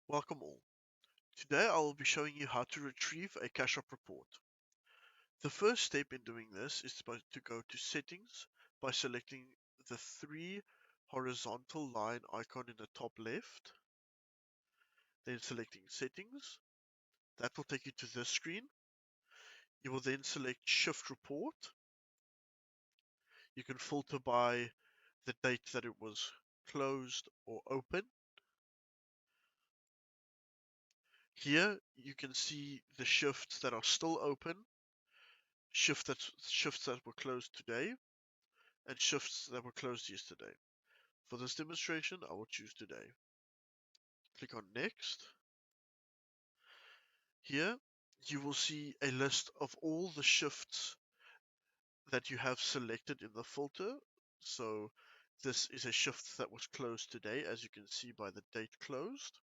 Welcome all. Today I will be showing you how to retrieve a Cashup report. The first step in doing this is to go to Settings by selecting the three horizontal line icon in the top left, then selecting Settings. That will take you to this screen. You will then select Shift Report. You can filter by the date that it was closed or open. Here you can see the shifts that are still open, shifts that were closed today, and shifts that were closed yesterday. For this demonstration, I will choose today. Click on Next. Here, you will see a list of all the shifts that you have selected in the filter. So this is a shift that was closed today, as you can see by the date closed.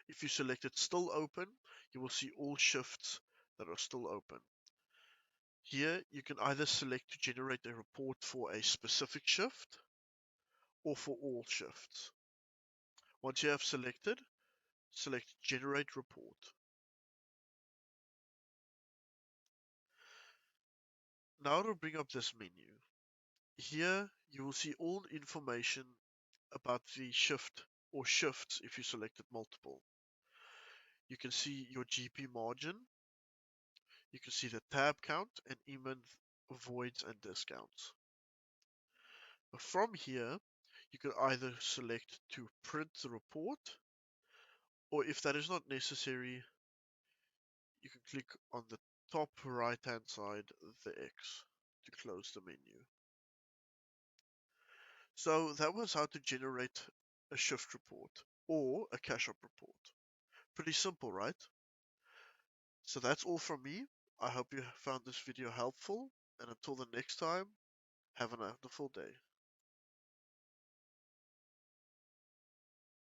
If you select it still open, you will see all shifts that are still open. Here, you can either select to generate a report for a specific shift or for all shifts. Once you have selected, select Generate Report. Now it'll bring up this menu. Here you will see all information about the shift or shifts if you selected multiple. You can see your GP margin, you can see the tab count, and even voids and discounts. From here, you can either select to print the report, or if that is not necessary, you can click on the top right hand side, the X, to close the menu. So that was how to generate a shift report or a Cashup report. Pretty simple, right? So that's all from me. I hope you found this video helpful, and until the next time, have a wonderful day.